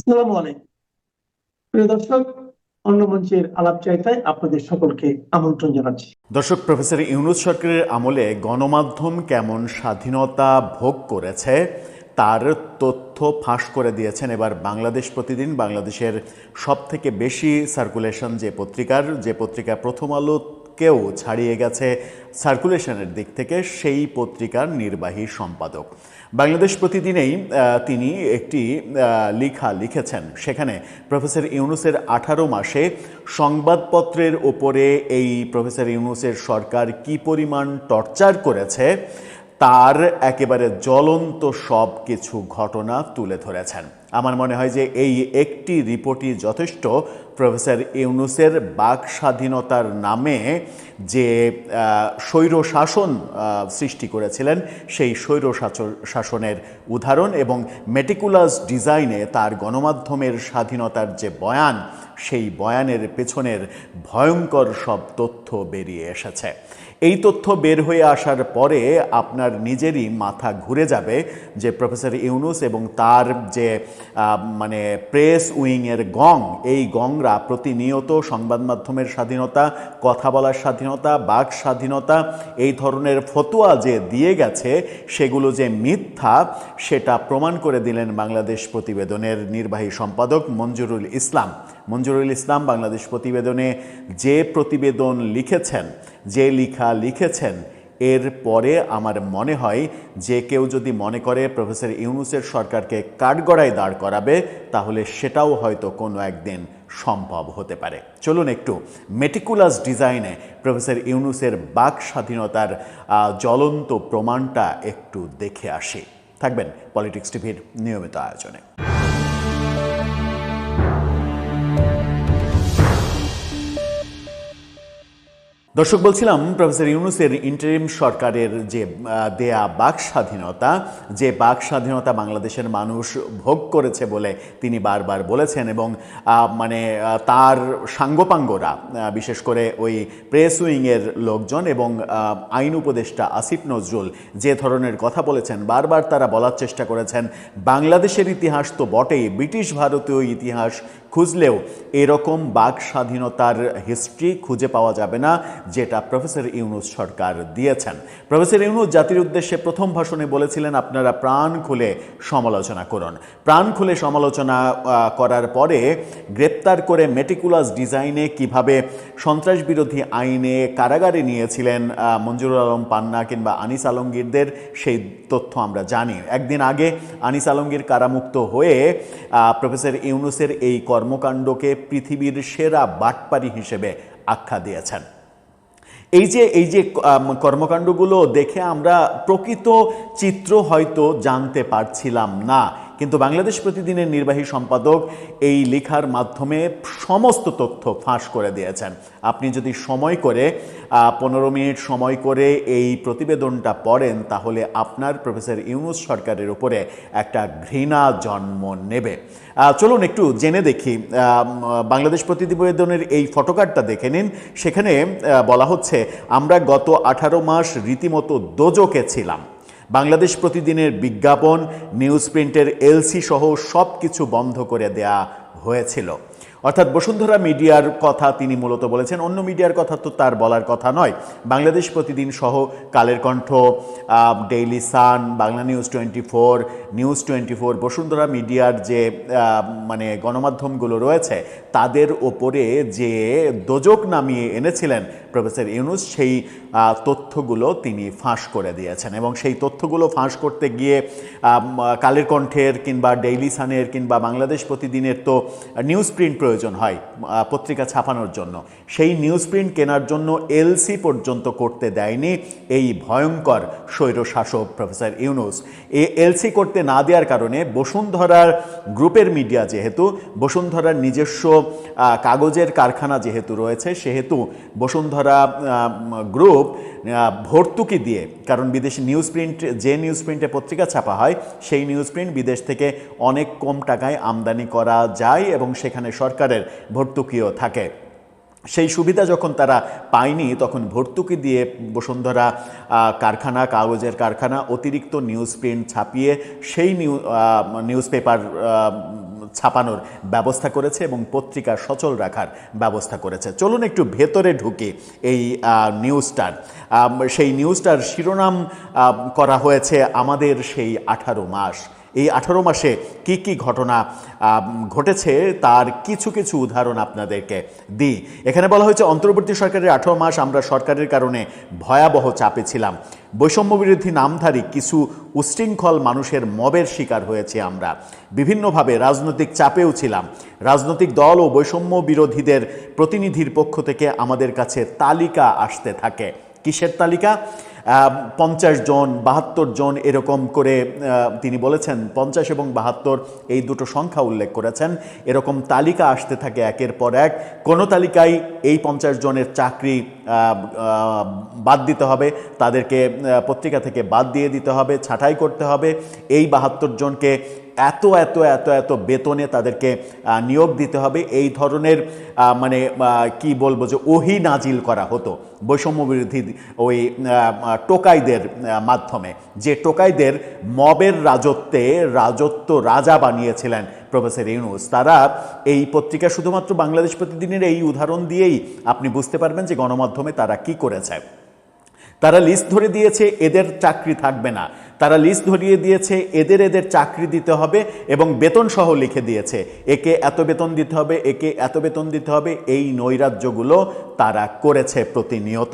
আসসালামু আলাইকুম প্রিয় দর্শক। অন্য মঞ্চের আলাপচারিতায় আপনাদের সকলকে আমন্ত্রণ জানাচ্ছি। দর্শক, প্রফেসর ইউনূস সরকারের আমলে গণমাধ্যম কেমন স্বাধীনতা ভোগ করেছে তার তথ্য ফাঁস করে দিয়েছেন এবার বাংলাদেশ প্রতিদিন। বাংলাদেশের সবথেকে বেশি সার্কুলেশন যে পত্রিকা প্রথম আলোকেও ছাড়িয়ে গেছে সার্কুলেশনের দিক থেকে, সেই পত্রিকার নির্বাহী সম্পাদক। বাংলাদেশ প্রতিদিনেই তিনি একটি লেখা লিখেছেন, সেখানে প্রফেসর ইউনূসের 18 মাসে সংবাদপত্রের ওপরে এই প্রফেসর ইউনূসের সরকার কি পরিমাণ টর্চার করেছে তার একেবারে জ্বলন্ত সব কিছু ঘটনা তুলে ধরেছেন। আমার মনে হয় যে এই একটি রিপোর্টই যথেষ্ট প্রফেসর ইউনূসের বাক স্বাধীনতার নামে যে স্বৈর শাসন সৃষ্টি করেছিলেন সেই স্বৈর শাসনের উদাহরণ, এবং মেটিকুলাস ডিজাইনে তার গণমাধ্যমের স্বাধীনতার যে বয়ান, সেই বয়ানের পেছনের ভয়ঙ্কর সব তথ্য বেরিয়ে এসেছে। এই তথ্য বের হয়ে আসার পরে আপনার নিজেরই মাথা ঘুরে যাবে যে প্রফেসর ইউনূস এবং তার যে প্রেস উইংয়ের গং, এই গংরা প্রতিনিয়ত সংবাদ মাধ্যমের স্বাধীনতা, কথা বলার স্বাধীনতা, বাক স্বাধীনতা, এই ধরনের ফতোয়া যে দিয়ে গেছে সেগুলো যে মিথ্যা সেটা প্রমাণ করে দিলেন বাংলাদেশ প্রতিবেদনের নির্বাহী সম্পাদক মঞ্জুরুল ইসলাম। বাংলাদেশ প্রতিবেদনে যে প্রতিবেদন লিখেছেন, যে লেখা লিখেছেন, এর পরে আমার মনে হয় যে কেউ যদি মনে করে প্রফেসর ইউনূসের সরকারকে কাঠগড়ায় দাঁড় করাবে, তাহলে সেটাও হয়তো কোনো একদিন সম্ভব হতে পারে। চলুন একটু মেটিকুলাস ডিজাইনে প্রফেসর ইউনূসের বাক স্বাধীনতার জ্বলন্ত প্রমাণটা একটু দেখে আসি। থাকবেন পলিটিক্স টিভির নিয়মিত আয়োজনে। দর্শক, বলছিলাম প্রফেসর ইউনূসের ইন্টারিম সরকারের যে দেয়া বাক স্বাধীনতা বাংলাদেশের মানুষ ভোগ করেছে বলে তিনি বারবার বলেছেন, এবং তার সাঙ্গপাঙ্গরা, বিশেষ করে ওই প্রেস উইংয়ের লোকজন এবং আইন উপদেষ্টা আসিফ নজরুল যে ধরনের কথা বলেছেন, বারবার তারা বলার চেষ্টা করেছেন বাংলাদেশের ইতিহাস তো বটেই, ব্রিটিশ ভারতীয় ইতিহাস খুঁজলেও এরকম বাক স্বাধীনতার হিস্ট্রি খুঁজে পাওয়া যাবে না যেটা প্রফেসর ইউনূস সরকার দিয়েছেন। প্রফেসর ইউনূস জাতির উদ্দেশ্যে প্রথম ভাষণে বলেছিলেন, আপনারা প্রাণ খুলে সমালোচনা করুন। প্রাণ খুলে সমালোচনা করার পরে গ্রেপ্তার করে মেটিকুলাস ডিজাইনে কিভাবে সন্ত্রাস বিরোধী আইনে কারাগারে নিয়েছিলেন মঞ্জুরুল আলম পান্না কিংবা আনিস আলমগীরদের, সেই তথ্য আমরা জানি। একদিন আগে আনিস আলমগীর কারামুক্ত হয়ে প্রফেসর ইউনূসের এই কর্মকাণ্ডকে পৃথিবীর সেরা বাটপারি হিসেবে আখ্যা দিয়েছেন। এই যে কর্মকাণ্ডগুলো দেখে আমরা প্রকৃত চিত্র হয়তো জানতে পারছিলাম না, কিন্তু বাংলাদেশ প্রতিদিনের নির্বাহী সম্পাদক এই লেখার মাধ্যমে সমস্ত তথ্য ফাঁস করে দিয়েছেন। আপনি যদি সময় করে 15 মিনিট সময় করে এই প্রতিবেদনটা পড়েন, তাহলে আপনার প্রফেসর ইউনূস সরকারের উপরে একটা ঘৃণা জন্ম নেবে। চলুন একটু জেনে দেখি। বাংলাদেশ প্রতিবেদনের এই ফটোকার্ডটা দেখে নিন। সেখানে বলা হচ্ছে, আমরা গত 18 মাস রীতিমতো দোজকে ছিলাম। বাংলাদেশ প্রতিদিনের বিজ্ঞাপন, নিউজ প্রিন্টের এলসি সহ সব কিছু বন্ধ করে দেয়া হয়েছিল। অর্থাৎ বসুন্ধরা মিডিয়ার কথা তিনি মূলত বলেছেন, অন্য মিডিয়ার কথা তো তার বলার কথা নয়। বাংলাদেশ প্রতিদিন সহ Kaler Kantho, Daily Sun, Bangla news 24, Bashundhara মিডিয়ার যে গণমাধ্যমগুলো রয়েছে তাদের ওপরে যে দোজক নামিয়ে এনেছিলেন প্রফেসর ইউনূস, সেই তথ্যগুলো তিনি ফাঁস করে দিয়েছেন। এবং সেই তথ্যগুলো ফাঁস করতে গিয়ে কালের কণ্ঠের কিংবা ডেইলি সানের কিংবা বাংলাদেশ প্রতিদিনের তো নিউজ প্রিন্ট প্রয়োজন হয় পত্রিকা ছাপানোর জন্য। সেই নিউজ প্রিন্ট কেনার জন্য এলসি পর্যন্ত করতে দেয়নি এই ভয়ঙ্কর স্বৈরশাসক প্রফেসর ইউনূস। এই এলসি করতে না দেওয়ার কারণে বসুন্ধরার গ্রুপের মিডিয়া, যেহেতু বসুন্ধরার নিজস্ব কাগজের কারখানা যেহেতু রয়েছে, সেহেতু বসুন্ধরা গ্রুপ ভর্তুকি দিয়ে, কারণ বিদেশি নিউজ প্রিন্ট, যে নিউজ প্রিন্টে পত্রিকা ছাপা হয় সেই নিউজ প্রিন্ট বিদেশ থেকে অনেক কম টাকায় আমদানি করা যায় এবং সেখানে সরকারের ভর্তুকিও থাকে। সেই সুবিধা যখন তারা পায়নি, তখন ভর্তুকি দিয়ে বসুন্ধরা কারখানা, কাগজের কারখানা অতিরিক্ত নিউজ প্রিন্ট ছাপিয়ে সেই নিউজ পেপার ছাপানোর ব্যবস্থা করেছে এবং পত্রিকা সচল রাখার ব্যবস্থা করেছে। চলুন একটু ভেতরে ঢুকে এই নিউজটার, সেই নিউজটার শিরোনাম করা হয়েছে আমাদের সেই 18 মাস। এই 18 মাসে কি কি ঘটনা ঘটেছে তার কিছু কিছু উদাহরণ আপনাদেরকে দিই। এখানে বলা হয়েছে অন্তর্বর্তী সরকারের 18 মাস আমরা সরকারের কারণে ভয়াবহ চাপে ছিলাম। বৈষম্য বিরোধী নামধারী কিছু উচ্ছৃঙ্খল মানুষের মবের শিকার হয়েছে আমরা। বিভিন্নভাবে রাজনৈতিক চাপেও ছিলাম। রাজনৈতিক দল ও বৈষম্য বিরোধীদের প্রতিনিধির পক্ষ থেকে আমাদের কাছে তালিকা আসতে থাকে। কিসের তালিকা? 50 জন, 72 জন এরকম করে তিনি বলেছেন। 50 এবং 72 এই দুটো সংখ্যা উল্লেখ করেছেন। এরকম তালিকা আসতে থাকে একের পর এক। কোনো তালিকায় এই 50 জনের চাকরি বাদ দিতে হবে, তাদেরকে পত্রিকা থেকে বাদ দিয়ে দিতে হবে, ছাঁটাই করতে হবে। এই 72 জনকে এত এত এত এত বেতনে তাদেরকে নিয়োগ দিতে হবে। এই ধরনের মানে কি বলবো যে ওহি নাজিল করা হতো বৈষম্য বিরোধী ওই টোকাইদের মাধ্যমে, যে টোকাইদের মবের রাজত্ব রাজা বানিয়েছিলেন প্রফেসর ইউনূস। তারা এই পত্রিকা শুধুমাত্র বাংলাদেশ প্রতিদিনের এই উদাহরণ দিয়েই আপনি বুঝতে পারবেন যে গণমাধ্যমে তারা কি করেছে। তারা লিস্ট ধরে দিয়েছে এদের চাকরি থাকবে না, তারা লিস্ট ধরিয়ে দিয়েছে এদের চাকরি দিতে হবে এবং বেতন সহ লিখে দিয়েছে একে এত বেতন দিতে হবে, একে এত বেতন দিতে হবে। এই নৈরাজ্যগুলো তারা করেছে প্রতিনিয়ত।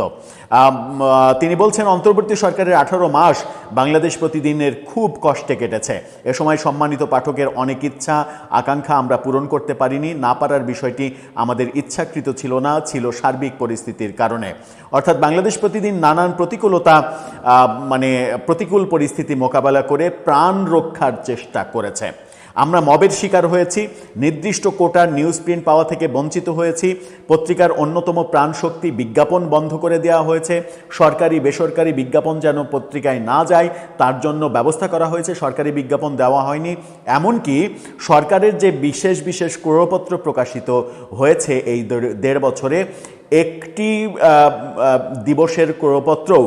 তিনি বলছেন অন্তর্বর্তী সরকারের 18 মাস বাংলাদেশ প্রতিদিনের খুব কষ্টে কেটেছে। এ সময় সম্মানিত পাঠকের অনেক ইচ্ছা আকাঙ্ক্ষা আমরা পূরণ করতে পারিনি। না পারার বিষয়টি আমাদের ইচ্ছাকৃত ছিল না, ছিল সার্বিক পরিস্থিতির কারণে। অর্থাৎ বাংলাদেশ প্রতিদিন নানান প্রতিকূলতা মানে প্রতিকূল পরিস্থিতি মোকাবেলা করে প্রাণ রক্ষার চেষ্টা করেছে। আমরা মবের শিকার হয়েছি, নির্দিষ্ট কোটার নিউজ প্রিন্ট পাওয়া থেকে বঞ্চিত হয়েছি। পত্রিকার অন্যতম প্রাণশক্তি বিজ্ঞাপন বন্ধ করে দেওয়া হয়েছে। সরকারি বেসরকারি বিজ্ঞাপন যেন পত্রিকায় না যায় তার জন্য ব্যবস্থা করা হয়েছে, সরকারি বিজ্ঞাপন দেওয়া হয়নি। এমনকি সরকারের যে বিশেষ বিশেষ ক্রয়পত্র প্রকাশিত হয়েছে এই 1.5 বছরে, একটি দিবসের ক্রয়পত্রও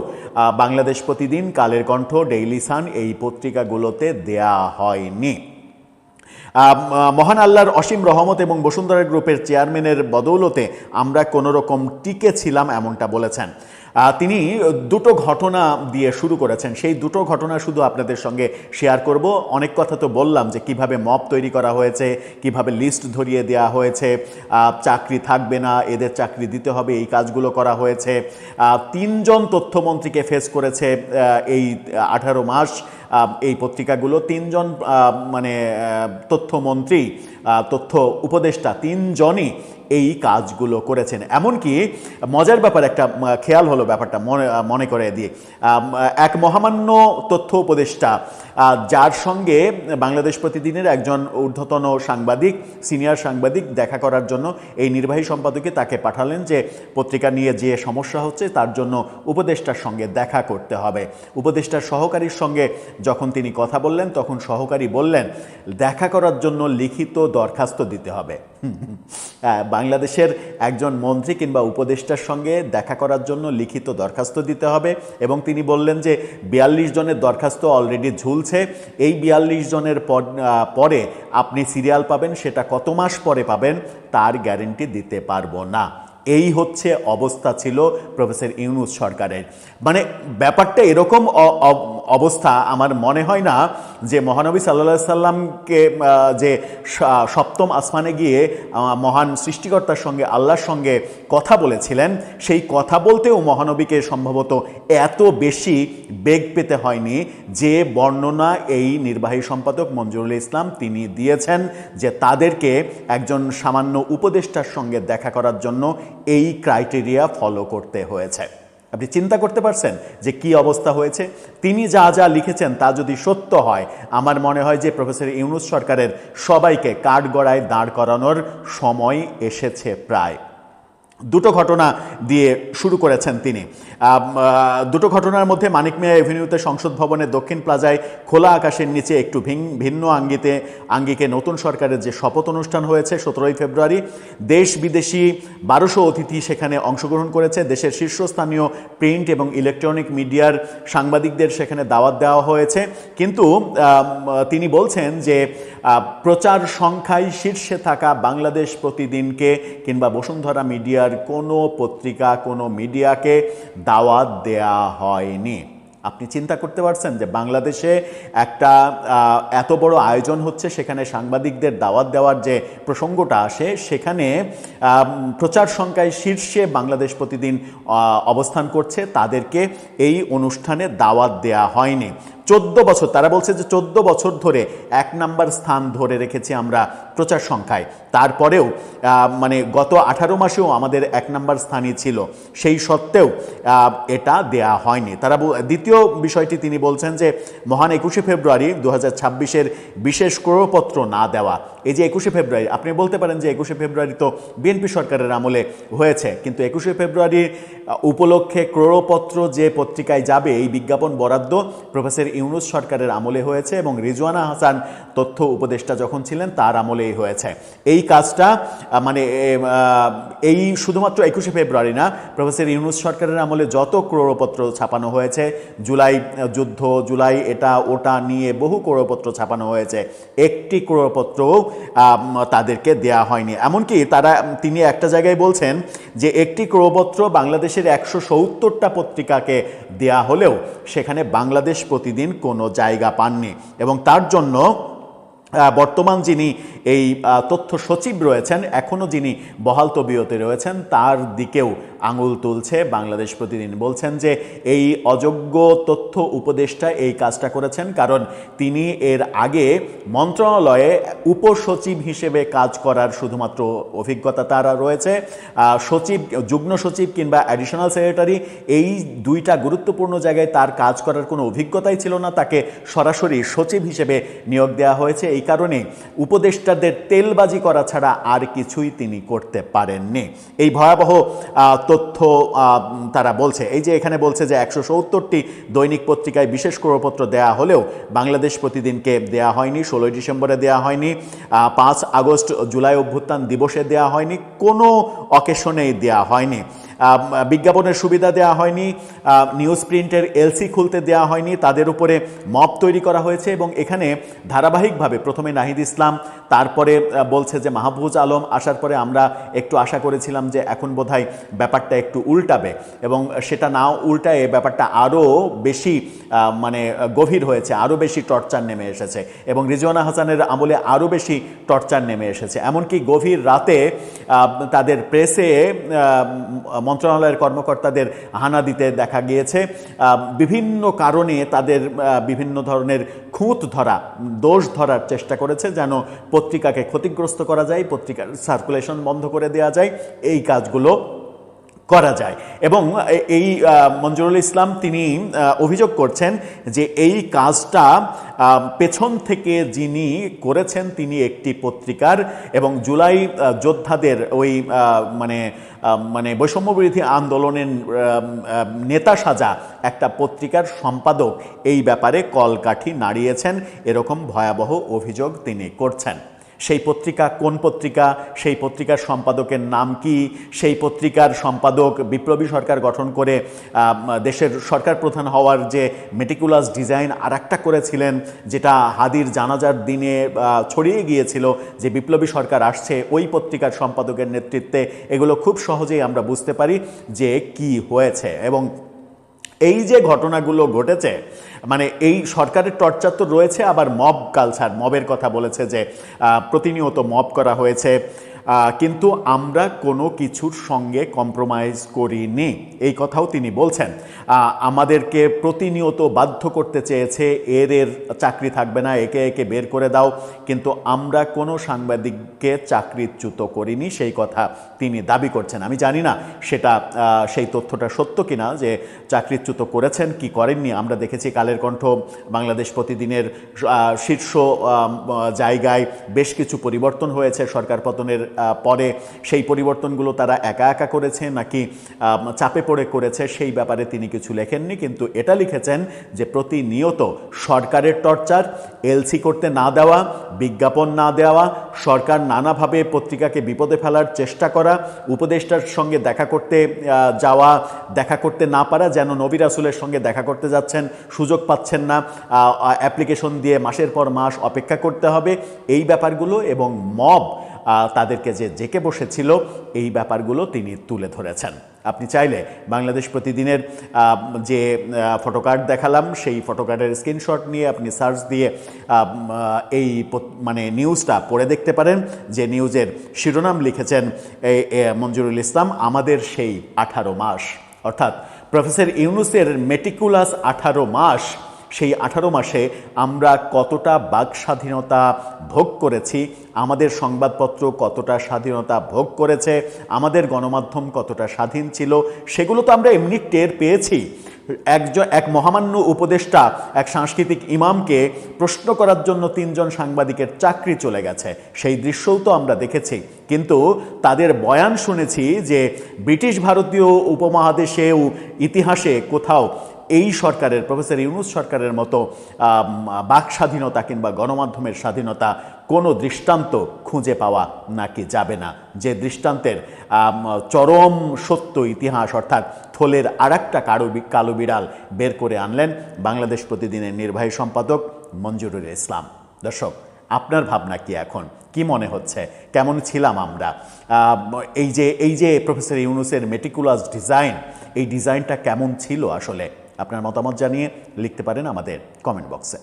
বাংলাদেশ প্রতিদিন, কালের কণ্ঠ, ডেইলি সান এই পত্রিকাগুলোতে দেয়া হয়নি। মহান আল্লাহর অসীম রহমত এবং বসুন্ধরা গ্রুপের চেয়ারম্যানের বদৌলতে আমরা কোনো রকম টিকে ছিলাম, এমনটা বলেছেন। তিনি দুটো ঘটনা দিয়ে শুরু করেছেন, সেই দুটো ঘটনা শুধু আপনাদের সঙ্গে শেয়ার করব। অনেক কথা তো বললাম যে কিভাবে মব তৈরি করা হয়েছে, কিভাবে লিস্ট ধরিয়ে দেওয়া হয়েছে, চাকরি থাকবে না এদের চাকরি দিতে হবে, এই কাজগুলো করা হয়েছে। 3 জন তথ্যমন্ত্রীকে ফেস করেছে এই 18 মাস এই পত্রিকাগুলো। 3 জন মানে তথ্যমন্ত্রী, তথ্য উপদেষ্টা 3 জনই এই কাজগুলো করেছেন। এমনকি মজার ব্যাপার একটা খেয়াল হলো, ব্যাপারটা মনে করে দিয়ে, এক মহামান্য তথ্য উপদেষ্টা যার সঙ্গে বাংলাদেশ প্রতিদিনের একজন ঊর্ধ্বতন সাংবাদিক, সিনিয়র সাংবাদিক দেখা করার জন্য এই নির্বাহী সম্পাদকে তাকে পাঠালেন যে পত্রিকা নিয়ে যে সমস্যা হচ্ছে তার জন্য উপদেষ্টার সঙ্গে দেখা করতে হবে। উপদেষ্টার সহকারীর সঙ্গে যখন তিনি কথা বললেন তখন সহকারী বললেন দেখা করার জন্য লিখিত দরখাস্ত দিতে হবে। বাংলাদেশের একজন মন্ত্রী কিংবা উপদেষ্টার সঙ্গে দেখা করার জন্য লিখিত দরখাস্ত দিতে হবে এবং তিনি বললেন যে 42 জনের দরখাস্ত অলরেডি ঝুলছে, এই 42 জনের পরে আপনি সিরিয়াল পাবেন, সেটা কত মাস পরে পাবেন তার গ্যারেন্টি দিতে পারবো না। এই হচ্ছে অবস্থা ছিল প্রফেসর ইউনূস সরকারের। মানে ব্যাপারটা এরকম অবস্থা আমার মনে হয় না যে মহানবী সাল্লাল্লাহু সাল্লামকে যে 7ম আসমানে গিয়ে মহান সৃষ্টিকর্তার সঙ্গে আল্লাহর সঙ্গে কথা বলেছিলেন, সেই কথা বলতেও মহানবীকে সম্ভবত এত বেশি বেগ পেতে হয়নি যে বর্ণনা এই নির্বাহী সম্পাদক মঞ্জুরুল ইসলাম তিনি দিয়েছেন যে তাদেরকে একজন সামান্য উপদেষ্টার সঙ্গে দেখা করার জন্য এই ক্রাইটেরিয়া ফলো করতে হয়েছে। আপনি চিন্তা করতে পারছেন যে কি অবস্থা হয়েছে? তিনি যা যা লিখেছেন তা যদি সত্য হয়, আমার মনে হয় যে প্রফেসর ইউনূস সরকারের সবাইকে কাঠগড়ায় দাঁড় করানোর সময় এসেছে প্রায়। দুটো ঘটনা দিয়ে শুরু করেছেন তিনি। দুটো ঘটনার মধ্যে মানিক মিয়া এভিনিউতে সংসদ ভবনের দক্ষিণ প্লাজায় খোলা আকাশের নিচে একটু ভিন্ন আঙ্গিকে নতুন সরকারের যে শপথ অনুষ্ঠান হয়েছে 17ই ফেব্রুয়ারি। দেশ বিদেশি 1200 অতিথি সেখানে অংশগ্রহণ করেছে। দেশের শীর্ষস্থানীয় প্রিন্ট এবং ইলেকট্রনিক মিডিয়ার সাংবাদিকদের সেখানে দাওয়াত দেওয়া হয়েছে। কিন্তু তিনি বলছেন যে প্রচার সংখ্যায় শীর্ষে থাকা বাংলাদেশ প্রতিদিনকে কিংবা বসুন্ধরা মিডিয়ার কোনো পত্রিকা, কোনো মিডিয়াকে দাওয়াত দেয়া হয়নি। আপনি চিন্তা করতে পারছেন যে বাংলাদেশে একটা এত বড় আয়োজন হচ্ছে, সেখানে সাংবাদিকদের দাওয়াত দেওয়ার যে প্রসঙ্গটা আসে, সেখানে প্রচার সংখ্যায় শীর্ষে বাংলাদেশ প্রতিদিন অবস্থান করছে, তাদেরকে এই অনুষ্ঠানে দাওয়াত দেয়া হয়নি। 14 বছর, তারা বলছে যে 14 বছর ধরে 1 নাম্বার স্থান ধরে রেখেছি আমরা প্রচার সংখ্যায়, তারপরেও মানে গত 18 মাসেও আমাদের 1 নাম্বার স্থানই ছিল, সেই সত্ত্বেও এটা দেয়া হয়নি। তারা দ্বিতীয় বিষয়টি তিনি বলছেন যে মহান 21শে ফেব্রুয়ারি 2026-এর বিশেষ ক্রয়পত্র না দেওয়া। এই যে 21শে ফেব্রুয়ারি, আপনি বলতে পারেন যে 21শে ফেব্রুয়ারি তো বিএনপি সরকারের আমলে হয়েছে, কিন্তু 21শে ফেব্রুয়ারি উপলক্ষে ক্রয়পত্র যে পত্রিকায় যাবে এই বিজ্ঞাপন বরাদ্দ প্রফেসর ইউনূস সরকারের আমলে হয়েছে এবং রিজওয়ানা হাসান তথ্য উপদেষ্টা যখন ছিলেন তার আমলেই হয়েছে। এই কাজটা মানে এই শুধুমাত্র 21শে ফেব্রুয়ারি না, প্রফেসর ইউনূস সরকারের আমলে যত ক্রয়পত্র ছাপানো হয়েছে, জুলাই যুদ্ধ, জুলাই এটা ওটা নিয়ে বহু ক্রয়পত্র ছাপানো হয়েছে, একটি ক্রয়পত্রও তাদেরকে দেয়া হয়নি। এমনকি তিনি একটা জায়গায় বলছেন যে একটি ক্রয়পত্র বাংলাদেশের 170টা পত্রিকাকে দেয়া হলেও সেখানে বাংলাদেশ প্রতিদিন কোনো জায়গা পাননি এবং তার জন্য বর্তমান যিনি এই তথ্য সচিব রয়েছেন, এখনও যিনি বহাল তবিয়তে রয়েছেন, তার দিকেও আঙুল তুলছে বাংলাদেশ প্রতিদিন। বলছেন যে এই অযোগ্য তথ্য উপদেষ্টা এই কাজটা করেছেন কারণ তিনি এর আগে মন্ত্রণালয়ে উপসচিব হিসেবে কাজ করার শুধুমাত্র অভিজ্ঞতা তার রয়েছে। সচিব, যুগ্ম সচিব কিংবা অ্যাডিশনাল সেক্রেটারি, এই দুইটা গুরুত্বপূর্ণ জায়গায় তার কাজ করার কোনো অভিজ্ঞতাই ছিল না, তাকে সরাসরি সচিব হিসেবে নিয়োগ দেওয়া হয়েছে। এই কারণে উপদেষ্টাদের তেলবাজি করা ছাড়া আর কিছুই তিনি করতে পারেননি। এই ভয়াবহ তথ্য তারা বলছে। এই যে এখানে বলছে যে 170টি দৈনিক পত্রিকায় বিশেষ ক্রয়পত্র দেয়া হলেও বাংলাদেশ প্রতিদিনকে দেয়া হয়নি, 16ই ডিসেম্বরে দেয়া হয়নি, 5 আগস্ট জুলাই অভ্যুত্থান দিবসে দেয়া হয়নি, কোনো অকেশনেই দেয়া হয়নি, বিজ্ঞাপনের সুবিধা দেওয়া হয়নি, নিউজ প্রিন্টের এলসি খুলতে দেওয়া হয়নি, তাদের উপরে মব তৈরি করা হয়েছে এবং এখানে ধারাবাহিকভাবে প্রথমে নাহিদ ইসলাম, তারপরে বলছে যে মাহফুজ আলম আসার পরে আমরা একটু আশা করেছিলাম যে এখন বোধহয় ব্যাপারটা একটু উল্টাবে এবং সেটা না উল্টায় ব্যাপারটা আরও বেশি মানে গভীর হয়েছে, আরও বেশি টর্চার নেমে এসেছে এবং রিজওয়ানা হাসানের আমলে আরও বেশি টর্চার নেমে এসেছে। এমনকি গভীর রাতে তাদের প্রেসে মন্ত্রণালয়ের কর্মকর্তাদের হানা দিতে দেখা গিয়েছে। বিভিন্ন কারণে তাদের বিভিন্ন ধরনের খুঁত ধরা, দোষ ধরার চেষ্টা করেছে যেন পত্রিকাকে ক্ষতিগ্রস্ত করা যায়, পত্রিকার সার্কুলেশন বন্ধ করে দেওয়া যায়, এই কাজগুলো করা যায়। এবং এই মঞ্জুরুল ইসলাম তিনি অভিযোগ করছেন যে এই কাজটা পেছন থেকে যিনি করেছেন তিনি একটি পত্রিকার এবং জুলাই যোদ্ধাদের ওই মানে বৈষম্যবিরোধী আন্দোলনের নেতা সাজা একটা পত্রিকার সম্পাদক এই ব্যাপারে কলকাঠি নাড়িয়েছেন, এরকম ভয়াবহ অভিযোগ তিনি করছেন। সেই পত্রিকা কোন পত্রিকা, সেই পত্রিকার সম্পাদকের নাম কি, সেই পত্রিকার সম্পাদক বিপ্লবী সরকার গঠন করে দেশের সরকার প্রধান হওয়ার যে মেটিকুলাস ডিজাইন আর একটা করেছিলেন, যেটা হাদির জানাজার দিনে ছড়িয়ে গিয়েছিল যে বিপ্লবী সরকার আসছে, ওই পত্রিকার সম্পাদকের নেতৃত্বে, এগুলো খুব সহজেই আমরা বুঝতে পারি যে কি হয়েছে। এবং এই যে ঘটনাগুলো ঘটেছে, মানে এই সরকারের টর্চার তো রয়েছে, আবার মব কালচার, মবের কথা বলেছে যে প্রতিনিয়ত মব করা হয়েছে, কিন্তু আমরা কোনো কিছুর সঙ্গে কম্প্রোমাইজ করিনি, এই কথাও তিনি বলছেন। আমাদেরকে প্রতিনিয়ত বাধ্য করতে চেয়েছে, এর চাকরি থাকবে না, একে একে বের করে দাও, কিন্তু আমরা কোনো সাংবাদিককে চাকরিচ্যুত করিনি, সেই কথা তিনি দাবি করছেন। আমি জানি না সেটা সেই তথ্যটা সত্য কিনা যে চাকরিচ্যুত করেছেন কি করেননি। আমরা দেখেছি কালের কণ্ঠ, বাংলাদেশ প্রতিদিনের শীর্ষ জায়গায় বেশ কিছু পরিবর্তন হয়েছে সরকার পতনের পরে সেই পরিবর্তনগুলো তারা একা একা করেছে নাকি চাপে পড়ে করেছে সেই ব্যাপারে তিনি কিছু লেখেননি, কিন্তু এটা লিখেছেন যে প্রতিনিয়ত সরকারের টর্চার, এলসি করতে না দেওয়া, বিজ্ঞাপন না দেওয়া, সরকার নানাভাবে পত্রিকাকে বিপদে ফেলার চেষ্টা করা, উপদেষ্টার সঙ্গে দেখা করতে যাওয়া, দেখা করতে না পারা, যেন নবী রাসূলের সঙ্গে দেখা করতে যাচ্ছেন সুযোগ পাচ্ছেন না, অ্যাপ্লিকেশন দিয়ে মাসের পর মাস অপেক্ষা করতে হবে, এই ব্যাপারগুলো এবং মব তাদেরকে যে জেকে বসেছিল এই ব্যাপারগুলো তিনি তুলে ধরেছেন। আপনি চাইলে বাংলাদেশ প্রতিদিনের যে ফটোকার্ড দেখালাম সেই ফটোকার্ডের স্ক্রিনশট নিয়ে আপনি সার্চ দিয়ে এই মানে নিউজটা পড়ে দেখতে পারেন, যে নিউজের শিরোনাম লিখেছেন মঞ্জুরুল ইসলাম, আমাদের সেই 18 মাস, অর্থাৎ প্রফেসর ইউনূসের মেটিকুলাস 18 মাস। সেই 18 মাসে আমরা কতটা বাক স্বাধীনতা ভোগ করেছি, আমাদের সংবাদপত্র কতটা স্বাধীনতা ভোগ করেছে, আমাদের গণমাধ্যম কতটা স্বাধীন ছিল, সেগুলো তো আমরা এমনি টের পেয়েছি। এক মহামান্য উপদেষ্টা এক সাংস্কৃতিক ইমামকে প্রশ্ন করার জন্য 3 জন সাংবাদিকের চাকরি চলে গেছে, সেই দৃশ্যও তো আমরা দেখেছি। কিন্তু তাদের বয়ান শুনেছি যে ব্রিটিশ ভারতীয় উপমহাদেশেও ইতিহাসে কোথাও এই সরকারের, প্রফেসর ইউনূস সরকারের মতো বাক স্বাধীনতা কিংবা গণমাধ্যমের স্বাধীনতা কোনো দৃষ্টান্ত খুঁজে পাওয়া নাকি যাবে না, যে দৃষ্টান্তের চরম সত্য ইতিহাস অর্থাৎ থলের আরেকটা কালো বিড়াল বের করে আনলেন বাংলাদেশ প্রতিদিনের নির্বাহী সম্পাদক মঞ্জুরুল ইসলাম। দর্শক, আপনার ভাবনা কি এখন? কি মনে হচ্ছে, কেমন ছিলাম আমরা? এই যে প্রফেসর ইউনূসের মেটিকুলাস ডিজাইন, এই ডিজাইনটা কেমন ছিল আসলে? আপনার মতামত জানিয়ে লিখতে পারেন আমাদের কমেন্ট বক্সে।